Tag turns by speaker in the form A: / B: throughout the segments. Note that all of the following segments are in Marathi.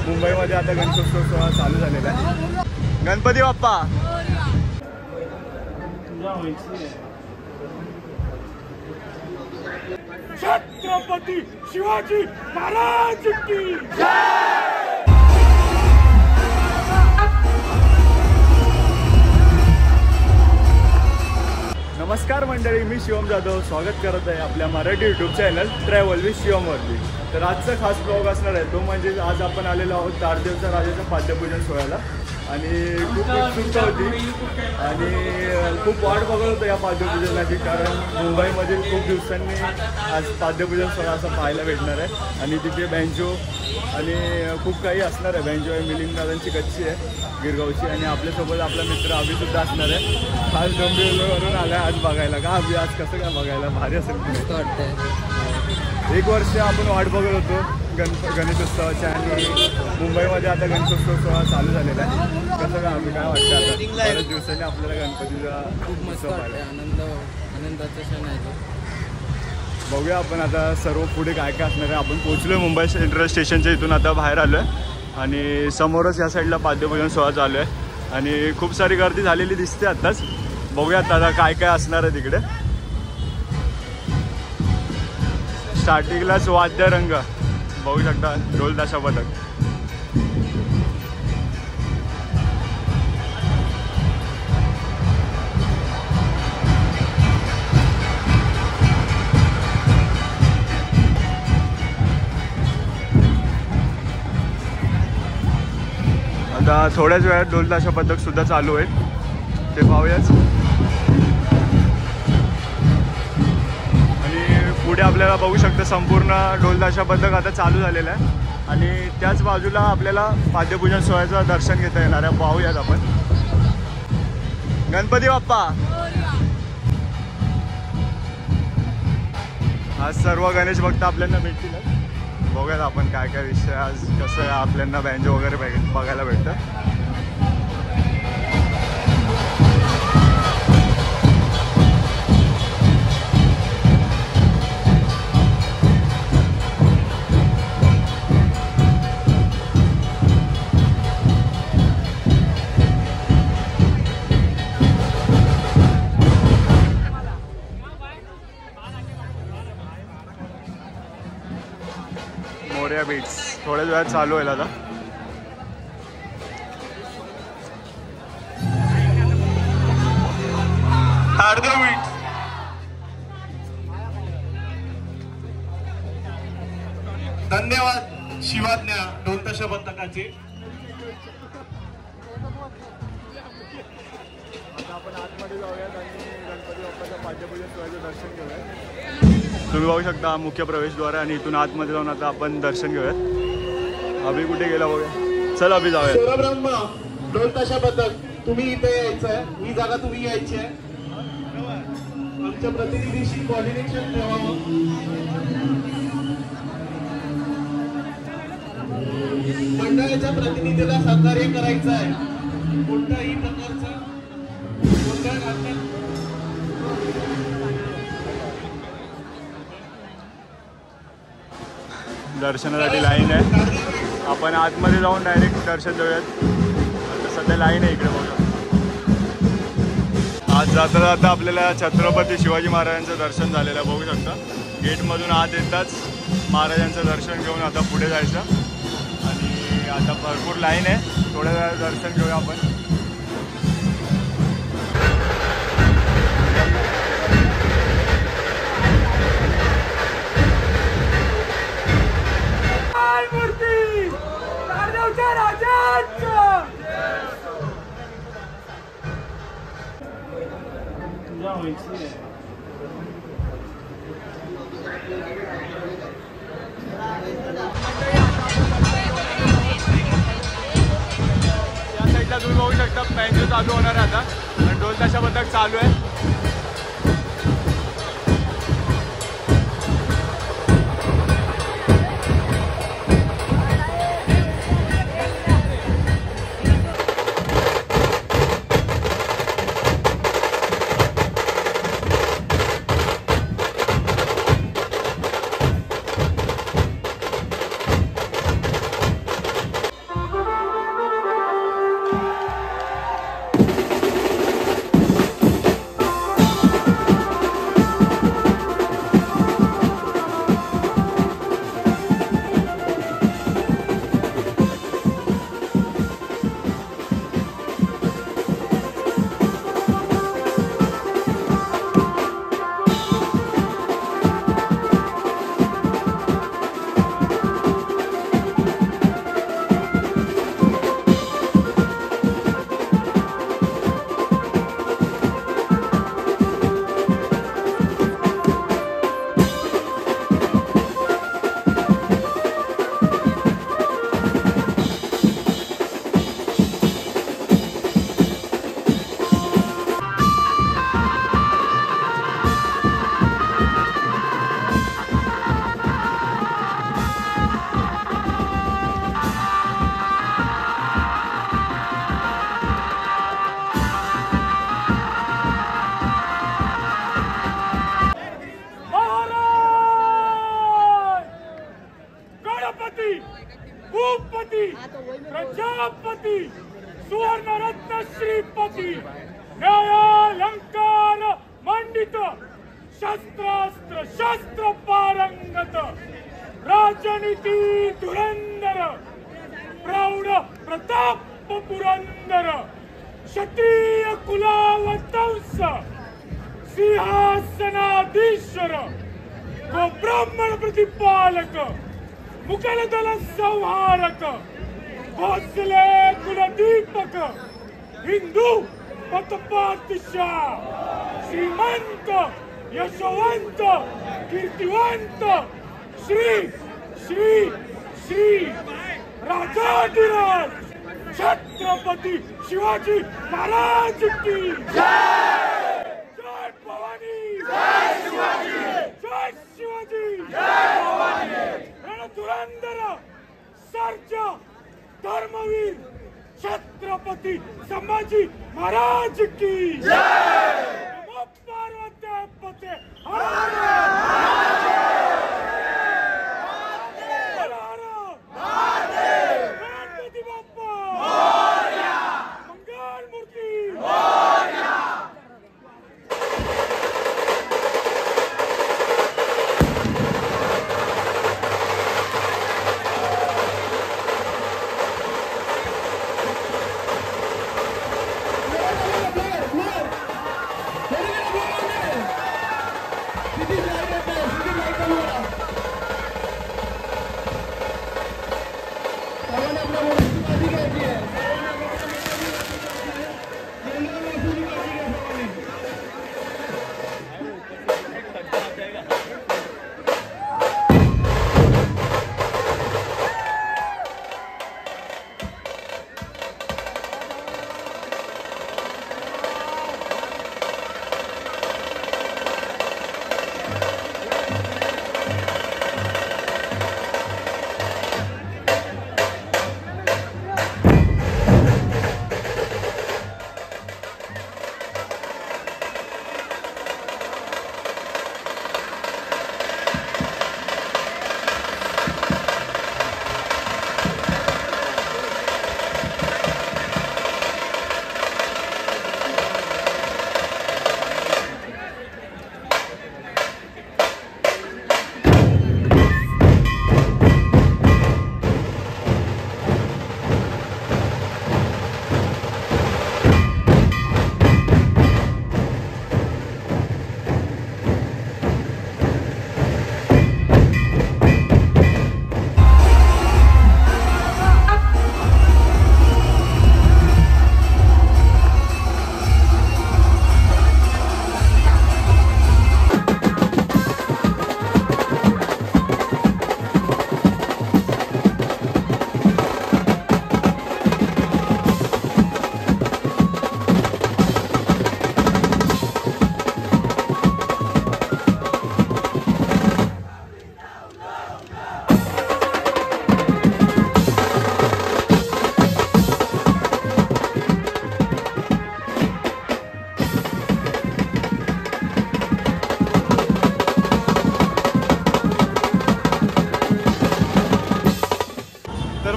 A: मुंबईमध्ये आता गणेशोत्सव सोहळा चालू झालेला आहे. गणपती बाप्पा
B: छत्रपती शिवाजी महाराज की
A: नमस्कार मंडळी, मी शिवम जाधव स्वागत करत आहे आपल्या Marathi YouTube channel travel with शिवमवरती. तर आजचा खास ब्लॉग असणार आहे तो म्हणजे आज आपण आलेलो आहोत तारदेवच्या राजाच्या पाद्यपूजन सोहळ्याला आणि खूप उत्सुकता होती आणि खूप वाट बघत होतो या पाद्यपूजनाची, कारण मुंबईमधील खूप दिवसांनी आज पाद्यपूजन सोहळा असा पाहायला भेटणार आहे आणि तिथे बँजो आणि खूप काही असणार आहे. बँजो आहे मिलिंद दादांची कच्ची आहे गिरगावची आणि आपल्यासोबत आपला मित्र अभिसुद्धा असणार आहे. खास डोंबिवलीवरून आला आज बघायला. का अभि आज कसं काय बघायला भारी असेल मस्त वाटतंय. एक वर्ष आपण वाट बघत होतो गणेशोत्सवाची आणि मुंबईमध्ये आता गणेशोत्सव सोहळा चालू झालेला आहे. कसं काय अभि काय वाटतं आता बऱ्याच दिवसांनी आपल्याला गणपतीचा
C: खूप मस्त वाटतं. आनंदाचा क्षण आहे तो.
A: बघूया आपण आता सर्व पुढे काय काय असणार आहे. आपण पोहोचलो मुंबई सेंट्रल स्टेशनच्या इथून आता बाहेर आलो आहे आणि समोरच या साईडला पाद्यपूजन सोहळा चालू आहे आणि खूप सारी गर्दी झालेली दिसते आत्ताच. बघूयात आता काय काय असणार आहे तिकडे. स्टार्टिंगलाच वाद्यरंग बघू शकता, ढोल ताशा पथक. आता थोड्याच वेळात ढोल ताशा पथक सुद्धा चालू आहेत, ते पाहूयाच. आणि पुढे आपल्याला बघू शकता संपूर्ण ढोल ताशा पथक आता चालू झालेलं आहे आणि त्याच बाजूला आपल्याला पाद्यपूजन सोहळ्याचं दर्शन घेता येणार आहे. पाहूयात आपण. गणपती बाप्पा आज सर्व गणेश भक्त आपल्याला भेटतील. बघूयात आपण काय काय विषय आज कसं आहे आपल्याला बँजो वगैरे बघायला भेटतं. मोरया बीट्स थोड्याच वेळात चालू होईल आता.
B: धन्यवाद शिवाज्ञा ढोल ताशा पथकाचे.
A: आता आपण आतमध्ये जाऊयात आणि गणपती बाप्पाच्या पाद्यपूजन सोहळ्याचं दर्शन घेऊयात. तुम्ही बघू शकता मुख्य प्रवेशद्वार आणि इथून आतमध्ये जाऊन आता आपण दर्शन घेऊयात. अभि कुठे गेला बघा. चल अभि जाऊया.
B: सूरब्रह्म ढोल ताशा पथक तुम्ही इथे यायचं आहे, ही जागा तुम्ही यायची आहे. आमच्या प्रतिनिधीशी कोऑर्डिनेशन ठेवावं. मंडळाच्या प्रतिनिधीला सहकार्य करायचं आहे. कोणत्याही प्रकारचा गोंधळ घालण्यात
A: दर्शनासाठी लाईन आहे. आपण आतमध्ये जाऊन डायरेक्ट दर्शन घेऊयात. आता सध्या लाईन आहे इकडे बघा. आज जाता जाता आपल्याला छत्रपती शिवाजी महाराजांचं दर्शन झालेलं आहे. बघू शकता गेटमधून आत येताच महाराजांचं दर्शन घेऊन आता पुढे जायचं आणि आता भरपूर लाईन आहे. थोड्या वेळात दर्शन घेऊया आपण. या साईडला तुम्ही बघू शकता बँजो चालू होणार आहे आता आणि ढोल ताशा पथक चालू आहे.
D: भूपती प्रजापती सुवर्णरत्न श्रीपती न्यायालंकार मंडित शस्त्रास्त्र शस्त्र पारंगत राजनीती धुरंधर प्रौढ प्रताप पुरंदर क्षत्रिय कुलावतंस सिंहासनाधीश्वर गो ब्राह्मण प्रतिपालक मुकलदल संहारक भोसले कुलदीपक हिंदू पथपातिशाह श्रीमंत यशवंत कीर्तिवंत श्री श्री श्री राजाधिराज छत्रपती शिवाजी महाराज की जय जय भवानी जय शिवाजी जय शिवाजी जय भवानी रणधुरंधर सर्जा धर्मवीर छत्रपती संभाजी महाराज की जय नमो पार्वती पते हर गणपती बाप्पा मंगल मूर्ती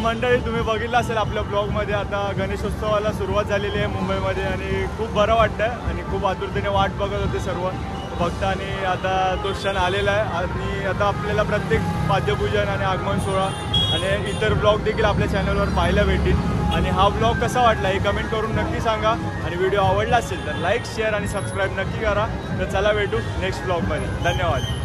A: मंडळी तुम्ही बघितलं असेल आपल्या ब्लॉगमध्ये आता गणेशोत्सवाला सुरुवात झालेली आहे मुंबईमध्ये आणि खूप बरं वाटतं आणि खूप आतुरतेने वाट बघत होते सर्व भक्त आणि आता तो क्षण आलेला आहे आणि आता आपल्याला प्रत्येक पाद्यपूजन आणि आगमन सोहळा आणि इतर ब्लॉग देखील आपल्या चॅनलवर पाहायला भेटतील आणि हा ब्लॉग कसा वाटला हे कमेंट करून नक्की सांगा आणि व्हिडिओ आवडला असेल तर लाईक शेअर आणि सबस्क्राईब नक्की करा तर चला भेटू नेक्स्ट ब्लॉगमध्ये धन्यवाद.